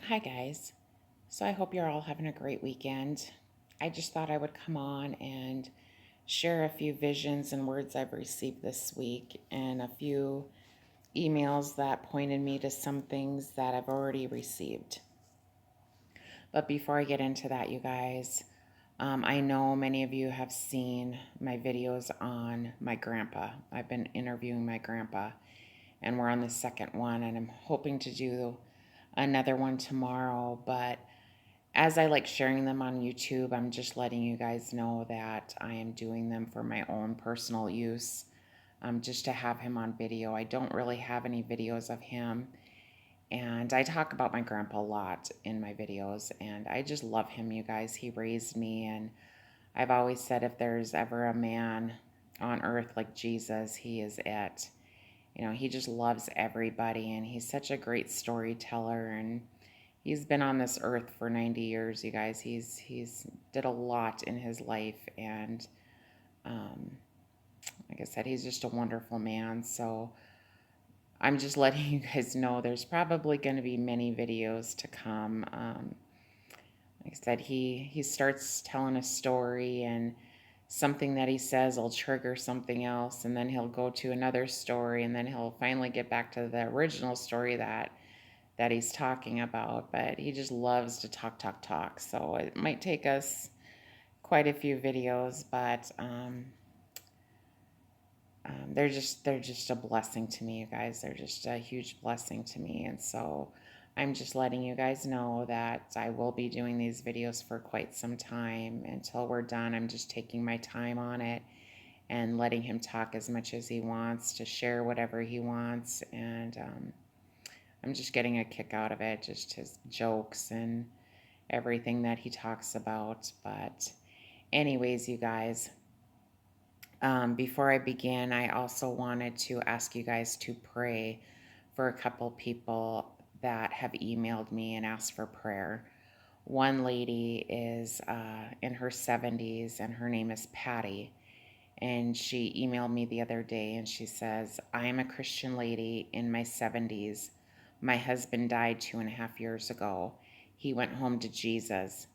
Hi, guys. So I hope you're all having a great weekend. I just thought I would come on and share a few visions and words I've received this week and a few emails that pointed me to some things that I've already received. But before I get into that, you guys, I know many of you have seen my videos on my grandpa. I've been interviewing my grandpa, and we're on the second one, and I'm hoping to do another one tomorrow. But as I like sharing them on YouTube, I'm just letting you guys know that I am doing them for my own personal use, just to have him on video. I don't really have any videos of him, and I talk about my grandpa a lot in my videos, and I just love him, you guys. He raised me, and I've always said if there's ever a man on earth like Jesus, he is it. He just loves everybody, and he's such a great storyteller, and he's been on this earth for 90 years, you guys. He's did a lot in his life, and um, like I said, he's just a wonderful man. So I'm just letting you guys know there's probably going to be many videos to come. Like I said, he starts telling a story, and something that he says will trigger something else, and then he'll go to another story, and then he'll finally get back to the original story that he's talking about. But he just loves to talk. So it might take us quite a few videos, but they're just a blessing to me, you guys. They're just a huge blessing to me, and so I'm just letting you guys know that I will be doing these videos for quite some time until we're done. I'm just taking my time on it and letting him talk as much as he wants, to share whatever he wants, and I'm just getting a kick out of it, just his jokes and everything that he talks about. But anyways, you guys, before I begin, I also wanted to ask you guys to pray for a couple people that have emailed me and asked for prayer. One lady is in her 70s, and her name is Patty. And she emailed me the other day, and she says, I am a Christian lady in my 70s. My husband died 2.5 years ago. He went home to Jesus.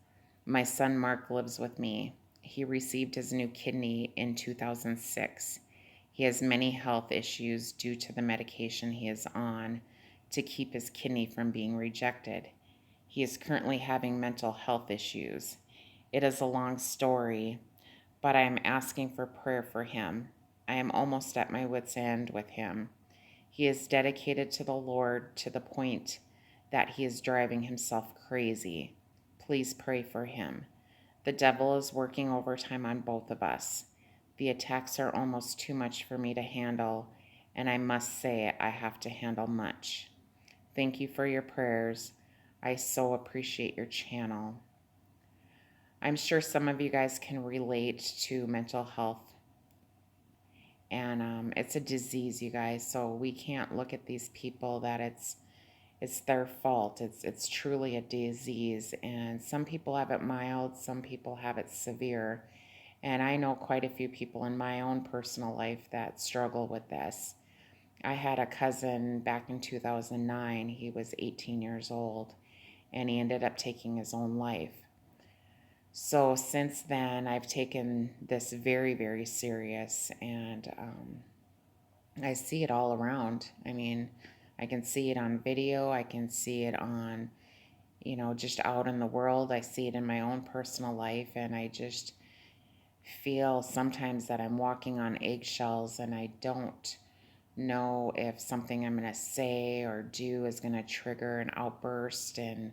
My son Mark lives with me. He received his new kidney in 2006. He has many health issues due to the medication he is on to keep his kidney from being rejected. He is currently having mental health issues. It is a long story, but I am asking for prayer for him. I am almost at my wit's end with him. He is dedicated to the Lord to the point that he is driving himself crazy. Please pray for him. The devil is working overtime on both of us. The attacks are almost too much for me to handle, and I must say I have to handle much. Thank you for your prayers. I so appreciate your channel. I'm sure some of you guys can relate to mental health, and it's a disease, you guys. So we can't look at these people that it's their fault. It's truly a disease, and some people have it mild, some people have it severe. And I know quite a few people in my own personal life that struggle with this. I had a cousin back in 2009. He was 18 years old, and he ended up taking his own life. So since then, I've taken this very, very serious, and I see it all around. I mean, I can see it on video, I can see it on, just out in the world. I see it in my own personal life, and I just feel sometimes that I'm walking on eggshells, and I don't know if something I'm going to say or do is going to trigger an outburst. And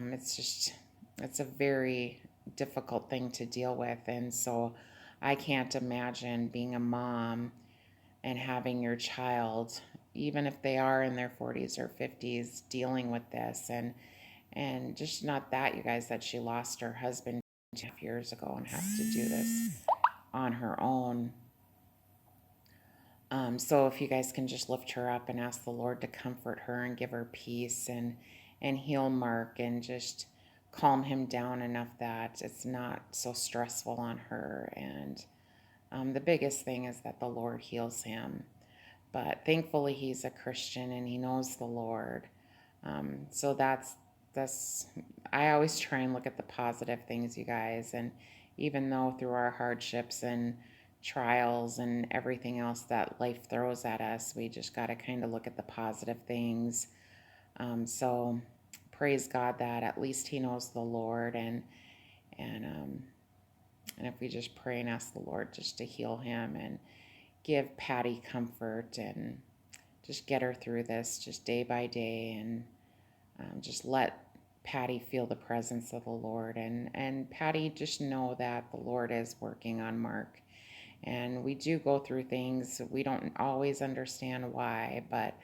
it's a very difficult thing to deal with. And so I can't imagine being a mom and having your child, even if they are in their 40s or 50s, dealing with this. And just not that, you guys, that she lost her husband 2.5 years ago and has to do this on her own. So if you guys can just lift her up and ask the Lord to comfort her and give her peace, and heal Mark, and just calm him down enough that it's not so stressful on her. And the biggest thing is that the Lord heals him. But thankfully he's a Christian and he knows the Lord. So that's I always try and look at the positive things, you guys. And even though through our hardships and trials and everything else that life throws at us, we just got to kind of look at the positive things. So praise God that at least He knows the Lord, and um, and if we just pray and ask the Lord just to heal him and give Patty comfort and just get her through this just day by day, and just let Patty feel the presence of the Lord, and Patty just know that the Lord is working on Mark. And we do go through things, we don't always understand why, but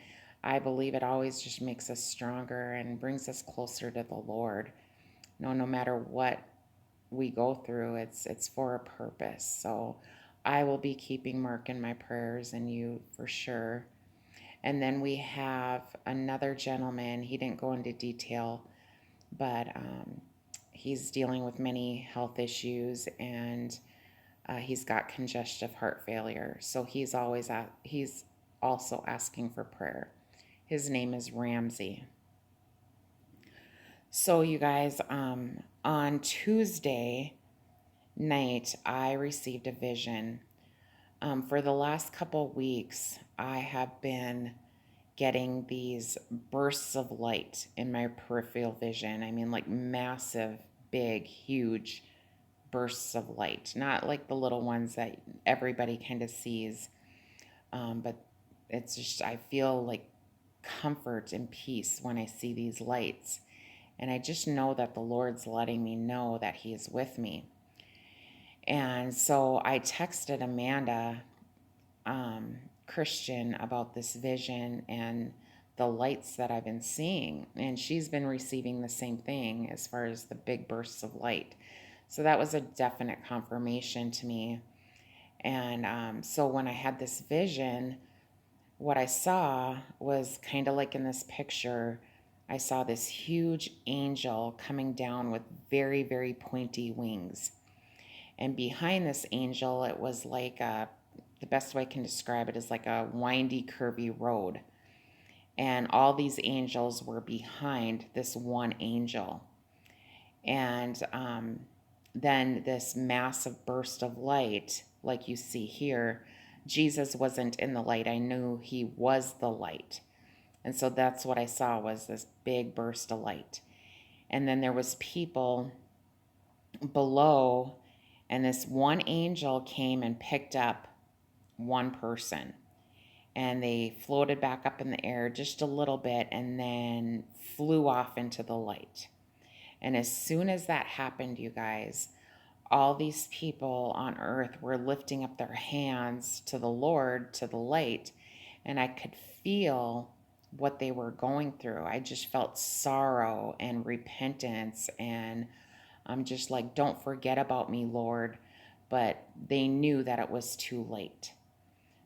I believe it always just makes us stronger and brings us closer to the Lord. No matter what we go through, it's for a purpose. So I will be keeping Mark in my prayers, and you for sure. And then we have another gentleman. He didn't go into detail, but he's dealing with many health issues, and he's got congestive heart failure. So he's also asking for prayer. His name is Ramsey. So you guys, on Tuesday night, I received a vision. For the last couple weeks, I have been getting these bursts of light in my peripheral vision. I mean, like massive, big, huge bursts of light. Not like the little ones that everybody kind of sees, but it's just, I feel like comfort and peace when I see these lights. And I just know that the Lord's letting me know that He's with me. And so I texted Amanda, Christian, about this vision and the lights that I've been seeing. And she's been receiving the same thing as far as the big bursts of light. So that was a definite confirmation to me. And so when I had this vision, what I saw was kind of like in this picture. I saw this huge angel coming down with very, very pointy wings. And behind this angel, it was like the best way I can describe it is like a windy, curvy road. And all these angels were behind this one angel. And then this massive burst of light, like you see here, Jesus wasn't in the light. I knew He was the light. And so that's what I saw, was this big burst of light. And then there was people below, and this one angel came and picked up one person, and they floated back up in the air just a little bit and then flew off into the light. And as soon as that happened, you guys, all these people on earth were lifting up their hands to the Lord, to the light, and I could feel what they were going through. I just felt sorrow and repentance, and I'm just like, don't forget about me, Lord. But they knew that it was too late.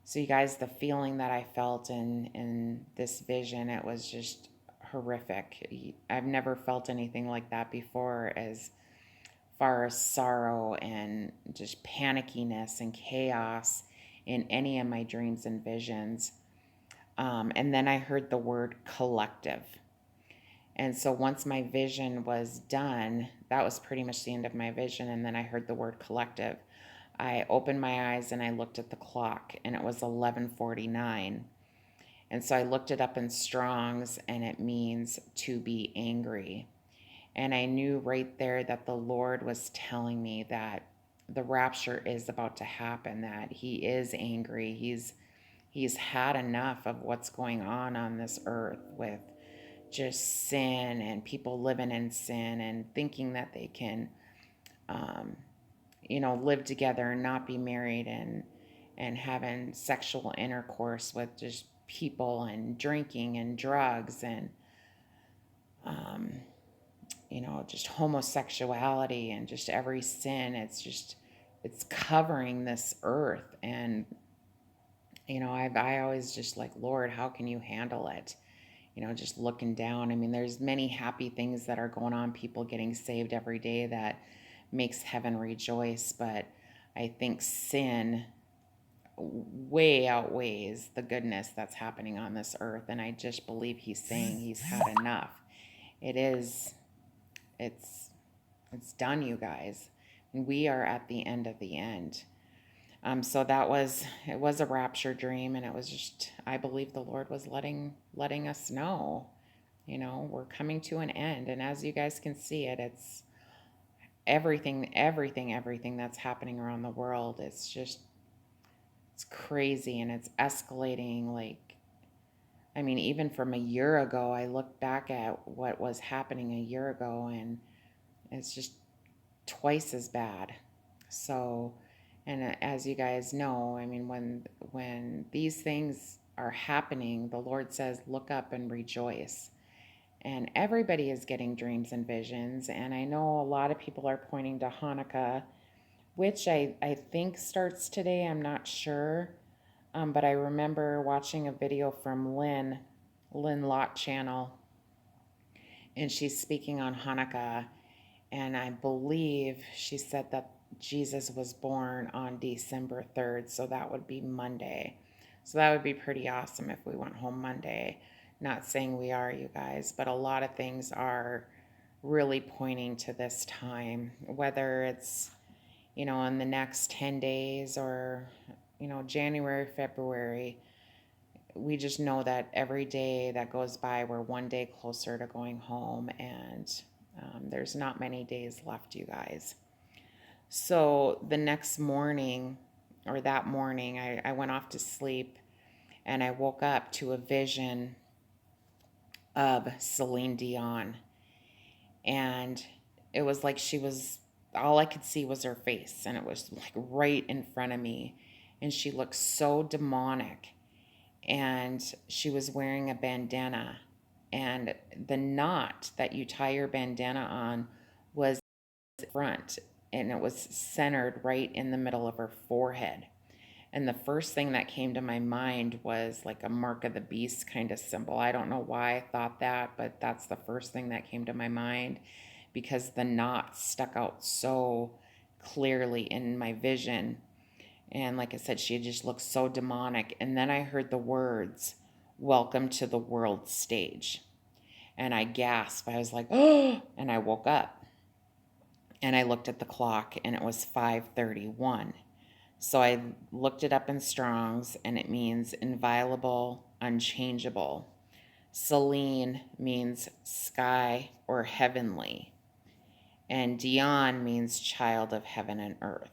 So you guys, the feeling that I felt in this vision, it was just horrific. I've never felt anything like that before, as far as sorrow and just panickiness and chaos in any of my dreams and visions. And then I heard the word collective. And so once my vision was done, that was pretty much the end of my vision. And then I heard the word collective. I opened my eyes and I looked at the clock, and it was 11:49. And so I looked it up in Strong's, and it means to be angry. And I knew right there that the Lord was telling me that the rapture is about to happen, that He is angry. He's had enough of what's going on this earth, with just sin and people living in sin and thinking that they can live together and not be married, and having sexual intercourse with just people, and drinking and drugs, and just homosexuality and just every sin. It's covering this earth. And I always just like, Lord, how can you handle it? Just looking down. I mean, there's many happy things that are going on, people getting saved every day, that makes heaven rejoice. But I think sin way outweighs the goodness that's happening on this earth. And I just believe He's saying He's had enough. It is, it's, it's done, you guys. We are at the end of the end. So it was a rapture dream, and it was just, I believe the Lord was letting us know, we're coming to an end. And as you guys can see it's everything that's happening around the world. It's crazy, and it's escalating. Like, I mean, even from a year ago, I look back at what was happening a year ago, and it's just twice as bad. So, and as you guys know, I mean, when these things are happening, the Lord says, "Look up and rejoice." And everybody is getting dreams and visions. And I know a lot of people are pointing to Hanukkah, which I think starts today. I'm not sure. But I remember watching a video from Lynn Lott channel, and she's speaking on Hanukkah. And I believe she said that Jesus was born on December 3rd, so that would be Monday. So that would be pretty awesome if we went home Monday. Not saying we are, you guys, but a lot of things are really pointing to this time, whether it's, in the next 10 days or, January, February. We just know that every day that goes by, we're one day closer to going home, and there's not many days left, you guys. So the next morning, or that morning, I went off to sleep, and I woke up to a vision of Celine Dion. And it was like all I could see was her face, and it was like right in front of me. And she looked so demonic. And she was wearing a bandana. And the knot that you tie your bandana on was front, and it was centered right in the middle of her forehead. And the first thing that came to my mind was like a mark of the beast kind of symbol. I don't know why I thought that, but that's the first thing that came to my mind, because the knot stuck out so clearly in my vision. And like I said, she just looked so demonic. And then I heard the words, "Welcome to the world stage." And I gasped. I was like, "Oh," and I woke up. And I looked at the clock, and it was 5:31. So I looked it up in Strong's, and it means inviolable, unchangeable. Celine means sky or heavenly. And Dion means child of heaven and earth.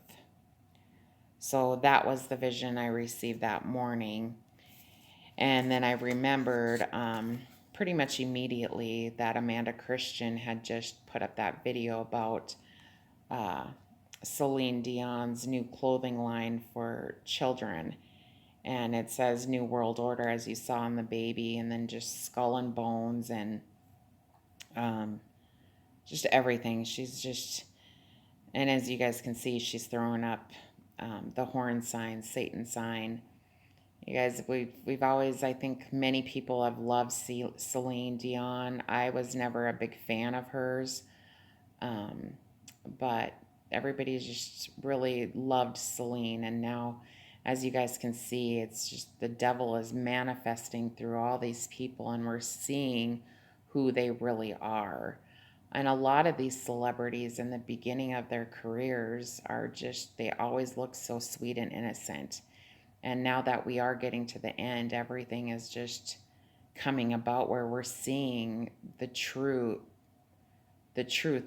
So that was the vision I received that morning. And then I remembered pretty much immediately that Amanda Christian had just put up that video about Celine Dion's new clothing line for children. And it says New World Order, as you saw in the baby, and then just skull and bones, and just everything. And as you guys can see, she's throwing up the horn sign, Satan sign. You guys, we've always, I think many people have loved Celine Dion. I was never a big fan of hers, but everybody's just really loved Celine. And now, as you guys can see, it's just the devil is manifesting through all these people, and we're seeing who they really are. And a lot of these celebrities in the beginning of their careers are just, they always look so sweet and innocent. And now that we are getting to the end, everything is just coming about where we're seeing the truth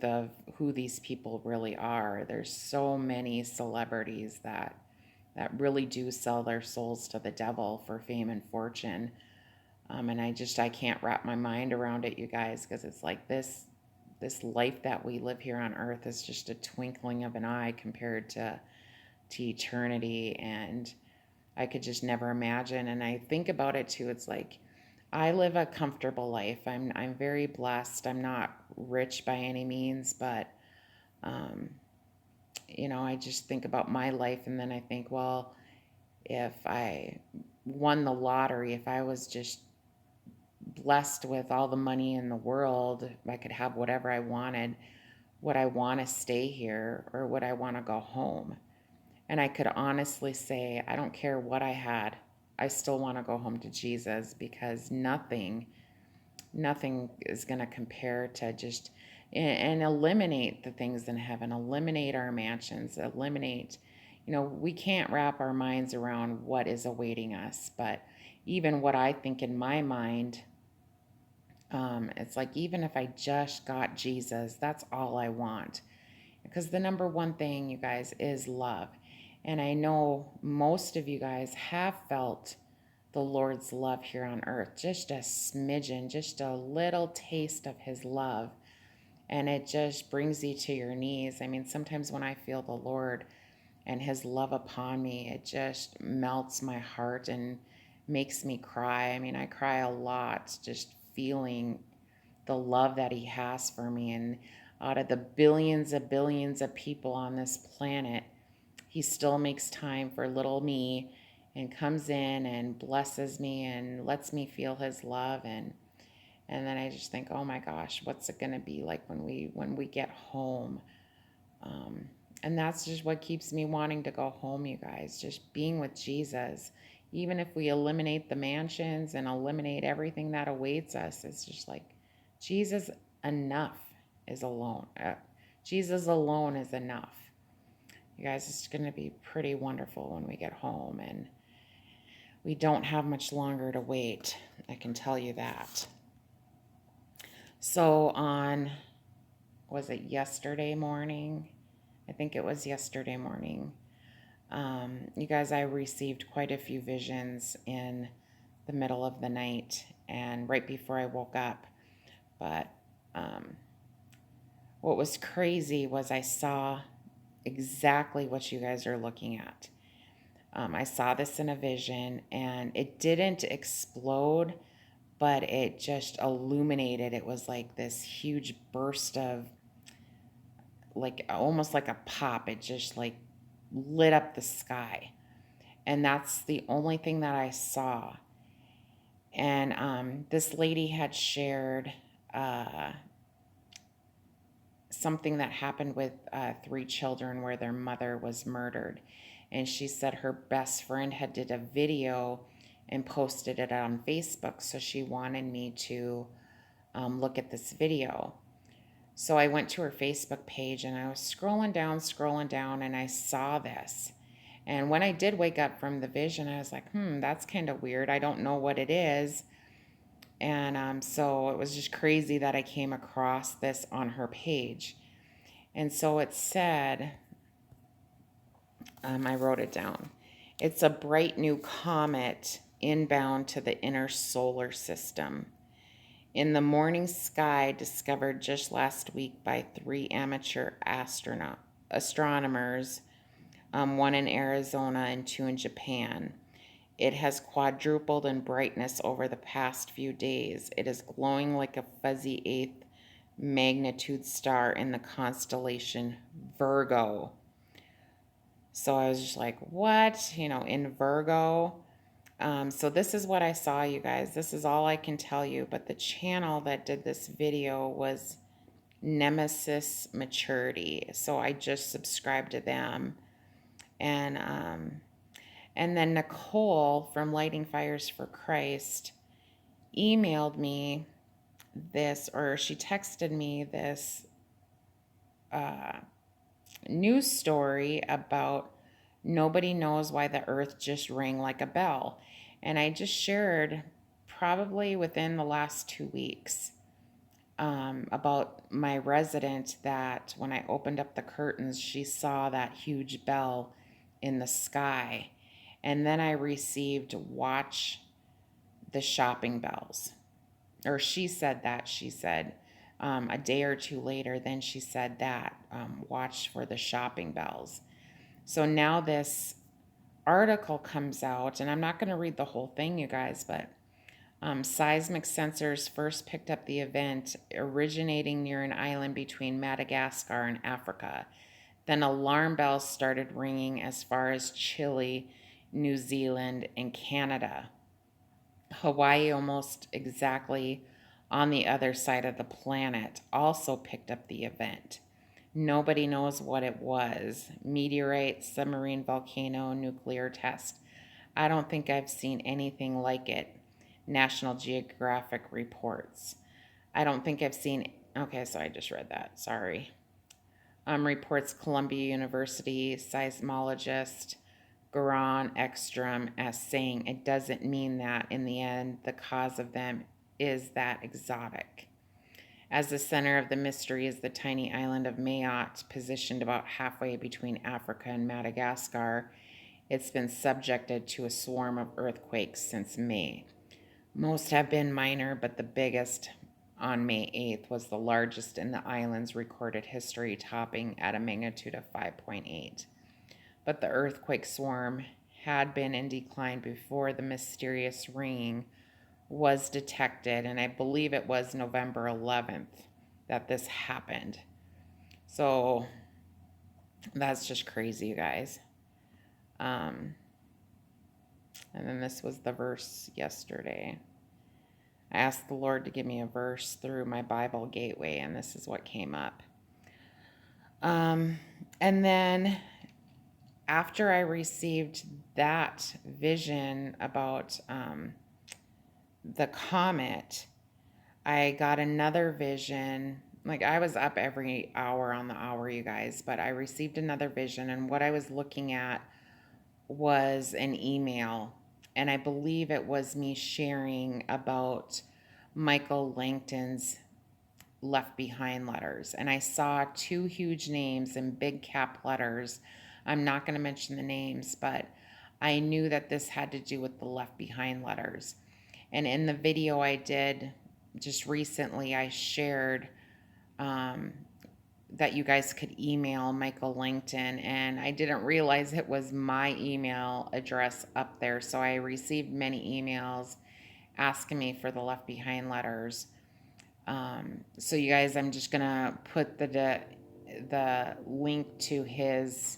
of who these people really are. There's so many celebrities that really do sell their souls to the devil for fame and fortune. And I can't wrap my mind around it, you guys, because it's like this life that we live here on earth is just a twinkling of an eye compared to eternity. And I could just never imagine. And I think about it too. It's like, I live a comfortable life. I'm very blessed. I'm not rich by any means, but I just think about my life, and then I think, well, if I won the lottery, if I was just blessed with all the money in the world, if I could have whatever I wanted, would I want to stay here, or would I want to go home? And I could honestly say, I don't care what I had. I still want to go home to Jesus, because nothing Nothing is going to compare to just, and eliminate the things in heaven, eliminate our mansions, eliminate, we can't wrap our minds around what is awaiting us. But even what I think in my mind, it's like, even if I just got Jesus, that's all I want. Because the number one thing, you guys, is love. And I know most of you guys have felt the Lord's love here on earth, just a smidgen, just a little taste of his love. And it just brings you to your knees. I mean, sometimes when I feel the Lord and his love upon me, it just melts my heart and makes me cry. I mean, I cry a lot just feeling the love that he has for me. And out of the billions of people on this planet, he still makes time for little me and comes in and blesses me and lets me feel his love. And then I just think, oh my gosh, what's it going to be like when we get home? And that's just what keeps me wanting to go home, you guys, just being with Jesus. Even if we eliminate the mansions and eliminate everything that awaits us, it's just like Jesus enough is alone. Jesus alone is enough. You guys, it's going to be pretty wonderful when we get home, and we don't have much longer to wait. I can tell you that. So was it yesterday morning? I think it was yesterday morning. You guys, I received quite a few visions in the middle of the night and right before I woke up. But what was crazy was I saw exactly what you guys are looking at. I saw this in a vision, and it didn't explode, but it just illuminated. It was like this huge burst of, like, almost like a pop. It just like lit up the sky. And that's the only thing that I saw. And this lady had shared something that happened with 3 children where their mother was murdered. And she said her best friend had did a video and posted it on Facebook. So she wanted me to look at this video. So I went to her Facebook page and I was scrolling down, and I saw this. And when I did wake up from the vision, I was like, that's kind of weird. I don't know what it is. And so it was just crazy that I came across this on her page. And so it said, I wrote it down. It's a bright new comet inbound to the inner solar system. In the morning sky, discovered just last week by 3 amateur astronomers, 1 in Arizona and 2 in Japan. It has quadrupled in brightness over the past few days. It is glowing like a fuzzy 8th magnitude star in the constellation Virgo. So I was just like, what? In Virgo? So this is what I saw, you guys. This is all I can tell you. But the channel that did this video was Nemesis Maturity. So I just subscribed to them. And then Nicole from Lighting Fires for Christ emailed me this, or she texted me this news story about nobody knows why the earth just rang like a bell. And I just shared probably within the last 2 weeks about my resident that when I opened up the curtains, she saw that huge bell in the sky. And then I received watch the shopping bells. Or she said a day or 2 later, then she said that, watch for the shopping bells. So now this article comes out, and I'm not going to read the whole thing, you guys, but seismic sensors first picked up the event originating near an island between Madagascar and Africa. Then alarm bells started ringing as far as Chile, New Zealand, and Canada. Hawaii, almost exactly on the other side of the planet, also picked up the event. Nobody knows what it was. Meteorite, submarine volcano, nuclear test. I don't think I've seen anything like it. National Geographic reports. I don't think I've seen, okay, so I just read that, sorry. Reports Columbia University seismologist Garon Ekstrom as saying it doesn't mean that in the end the cause of them is that exotic. As the center of the mystery is the tiny island of Mayotte, positioned about halfway between Africa and Madagascar. It's been subjected to a swarm of earthquakes since May. Most have been minor, but the biggest on May 8th was the largest in the island's recorded history, topping at a magnitude of 5.8. But the earthquake swarm had been in decline before the mysterious ringing was detected, and I believe it was November 11th that this happened. So that's just crazy, you guys. And then this was the verse yesterday. I asked the Lord to give me a verse through my Bible gateway, and this is what came up. And then after I received that vision about the comet, I got another vision. Like, I was up every hour on the hour, you guys, but I received another vision, and what I was looking at was an email, and I believe it was me sharing about Michael Langton's Left Behind letters, and I saw two huge names in big cap letters. I'm not going to mention the names, but I knew that this had to do with the Left Behind letters. And in the video I did just recently, I shared that you guys could email Michael Langton, and I didn't realize it was my email address up there. So I received many emails asking me for the Left Behind letters. So you guys, I'm just gonna put the link to his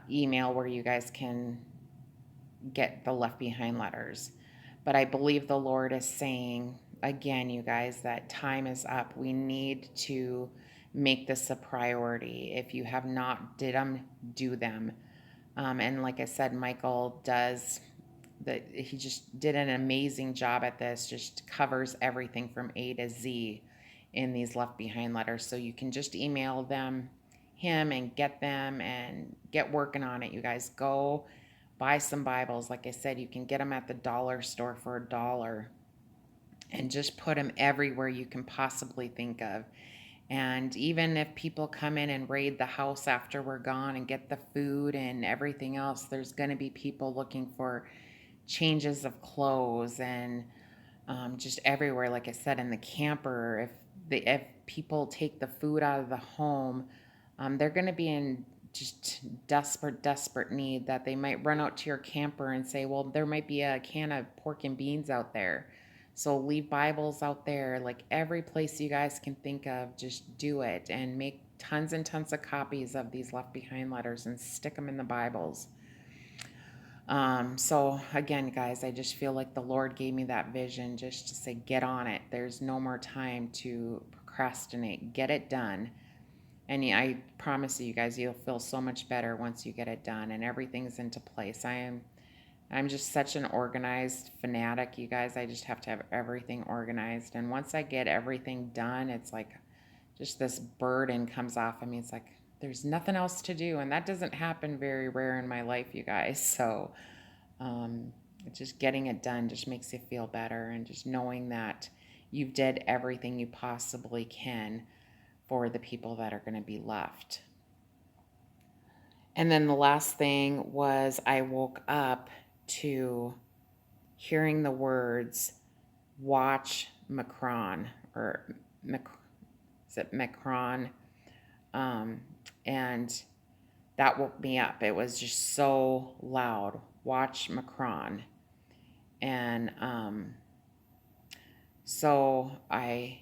email where you guys can get the Left Behind letters. But I believe the Lord is saying, again, you guys, that time is up. We need to make this a priority. If you have not did them, do them. And like I said, Michael does that. He just did an amazing job at this, just covers everything from A to Z in these Left Behind letters. So you can just email him and get them and get working on it. You guys, go buy some Bibles. Like I said, you can get them at the dollar store for $1 and just put them everywhere you can possibly think of. And even if people come in and raid the house after we're gone and get the food and everything else, there's going to be people looking for changes of clothes and just everywhere. Like I said, in the camper, if people take the food out of the home, they're going to be in just desperate need that they might run out to your camper and say, well, there might be a can of pork and beans out there. So leave Bibles out there, like every place you guys can think of, just do it and make tons and tons of copies of these Left Behind letters and stick them in the Bibles. So again, guys, I just feel like the Lord gave me that vision just to say, get on it. There's no more time to procrastinate. Get it done. And I promise you guys, you'll feel so much better once you get it done and everything's into place. I'm just such an organized fanatic, you guys. I just have to have everything organized. And once I get everything done, it's like just this burden comes off of me. It's like there's nothing else to do. And that doesn't happen very rare in my life, you guys. So just getting it done just makes you feel better. And just knowing that you've did everything you possibly can for the people that are going to be left. And then the last thing was I woke up to hearing the words, watch Macron, or is it Macron? And that woke me up. It was just so loud, watch Macron. And so I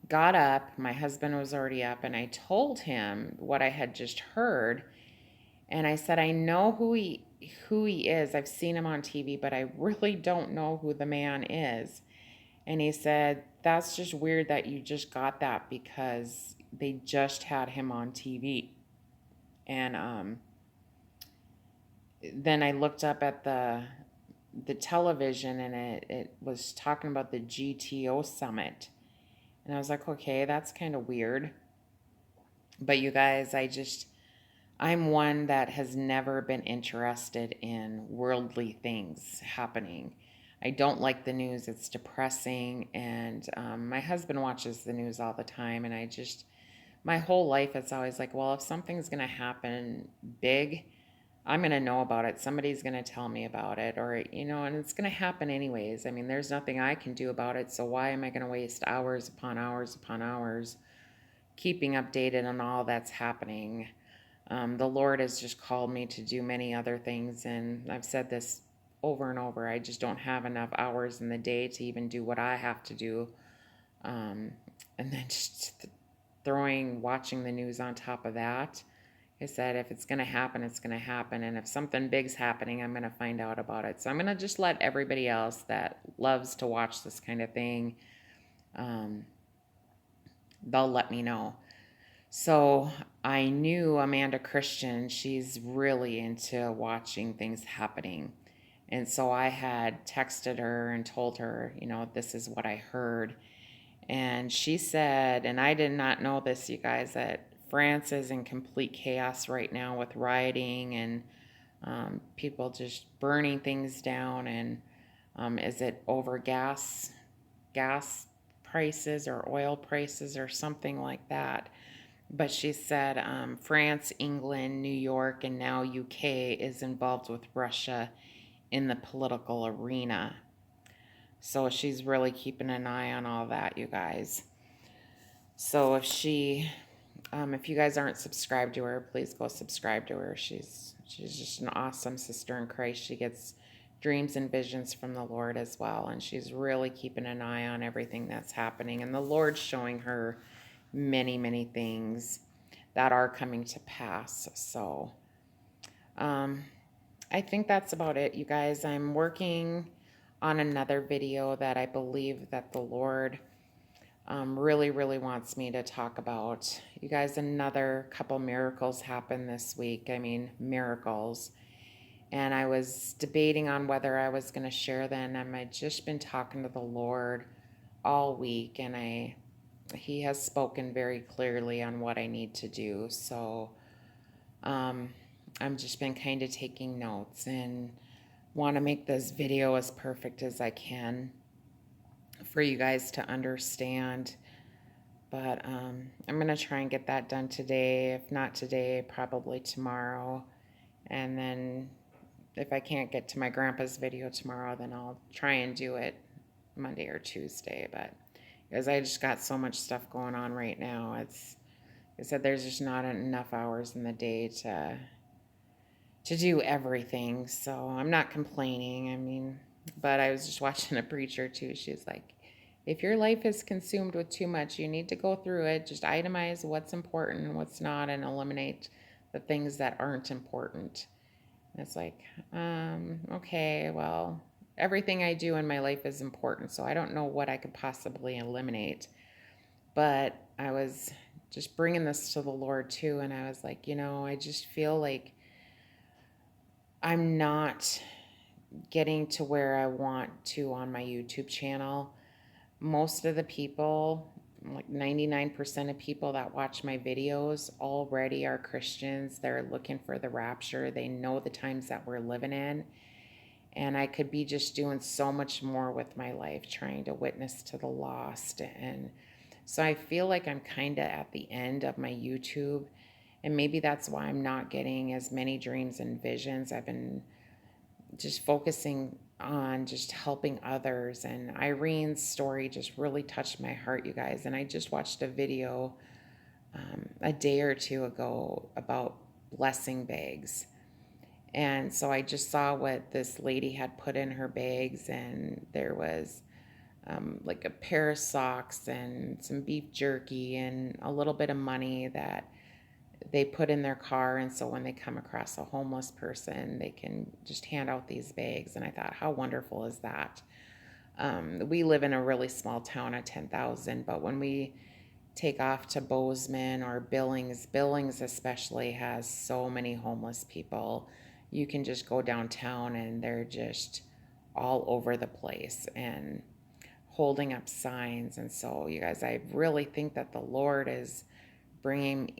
got up, my husband was already up, and I told him what I had just heard. And I said, I know who he is. I've seen him on TV, but I really don't know who the man is. And he said, that's just weird that you just got that because they just had him on TV. And then I looked up at the television, and it was talking about the GTO summit. And I was like, okay, that's kind of weird. But you guys, I'm one that has never been interested in worldly things happening. I don't like the news. It's depressing. And my husband watches the news all the time. And my whole life, it's always like, well, if something's going to happen big, I'm going to know about it. Somebody's going to tell me about it. Or, and it's going to happen anyways. I mean, there's nothing I can do about it. So why am I going to waste hours upon hours upon hours keeping updated on all that's happening? The Lord has just called me to do many other things, and I've said this over and over. I just don't have enough hours in the day to even do what I have to do. Um, and then just watching the news on top of that. I said, if it's going to happen, it's going to happen. And if something big's happening, I'm going to find out about it. So I'm going to just let everybody else that loves to watch this kind of thing, they'll let me know. So I knew Amanda Christian, she's really into watching things happening. And so I had texted her and told her, this is what I heard. And she said, and I did not know this, you guys, that France is in complete chaos right now with rioting and people just burning things down. And is it over gas prices or oil prices or something like that? But she said France, England, New York, and now UK is involved with Russia in the political arena. So she's really keeping an eye on all that, you guys. So if you guys aren't subscribed to her, please go subscribe to her. She's just an awesome sister in Christ. She gets dreams and visions from the Lord as well, and she's really keeping an eye on everything that's happening. And the Lord's showing her many, many things that are coming to pass. So I think that's about it, you guys. I'm working on another video that I believe that the Lord really, really wants me to talk about. You guys, another couple miracles happened this week. I mean, miracles. And I was debating on whether I was going to share them. I've just been talking to the Lord all week, and He has spoken very clearly on what I need to do. So I've just been kind of taking notes and want to make this video as perfect as I can for you guys to understand. But I'm going to try and get that done today. If not today, probably tomorrow. And then if I can't get to my grandpa's video tomorrow, then I'll try and do it Monday or Tuesday. But because I just got so much stuff going on right now, like I said, there's just not enough hours in the day to do everything. So I'm not complaining. I mean, but I was just watching a preacher too. She's like, if your life is consumed with too much, you need to go through it. Just itemize what's important and what's not, and eliminate the things that aren't important. And it's like, okay, well, everything I do in my life is important, so I don't know what I could possibly eliminate. But I was just bringing this to the Lord too, and I was like, I just feel like I'm not getting to where I want to on my YouTube channel. Most of the people, like 99% of people that watch my videos already are Christians. They're looking for the rapture. They know the times that we're living in. And I could be just doing so much more with my life, trying to witness to the lost. And so I feel like I'm kind of at the end of my YouTube. And maybe that's why I'm not getting as many dreams and visions. I've been just focusing on just helping others. And Irene's story just really touched my heart, you guys. And I just watched a video a day or two ago about blessing bags. And so I just saw what this lady had put in her bags, and there was like a pair of socks and some beef jerky and a little bit of money that they put in their car. And so when they come across a homeless person, they can just hand out these bags. And I thought, how wonderful is that? We live in a really small town of 10,000, but when we take off to Bozeman or Billings especially has so many homeless people. You can just go downtown and they're just all over the place. And holding up signs. And so, you guys, I really think that the Lord is bringing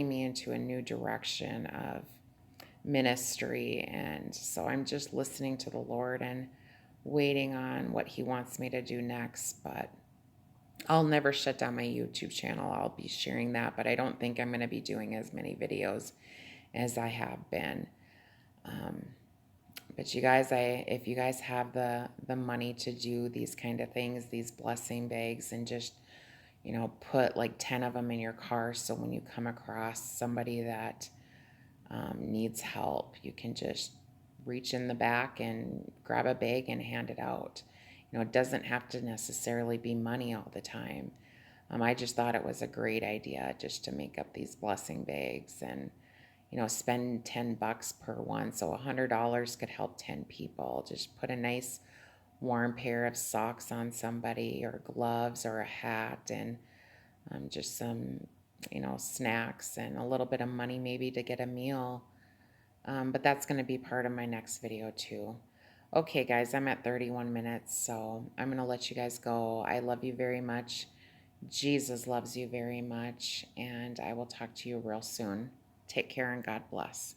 me into a new direction of ministry. And so I'm just listening to the Lord and waiting on what he wants me to do next. But I'll never shut down my YouTube channel. I'll be sharing that, but I don't think I'm going to be doing as many videos as I have been. But you guys, if you guys have the money to do these kind of things, these blessing bags, and just, you know, put like 10 of them in your car, so when you come across somebody that needs help, you can just reach in the back and grab a bag and hand it out. You know, it doesn't have to necessarily be money all the time. I just thought it was a great idea just to make up these blessing bags and, you know, spend $10 per one. So $100 could help 10 people. Just put a nice warm pair of socks on somebody, or gloves, or a hat, and just some, you know, snacks and a little bit of money maybe to get a meal. But that's going to be part of my next video too. Okay, guys, I'm at 31 minutes, so I'm going to let you guys go. I love you very much. Jesus loves you very much, and I will talk to you real soon. Take care and God bless.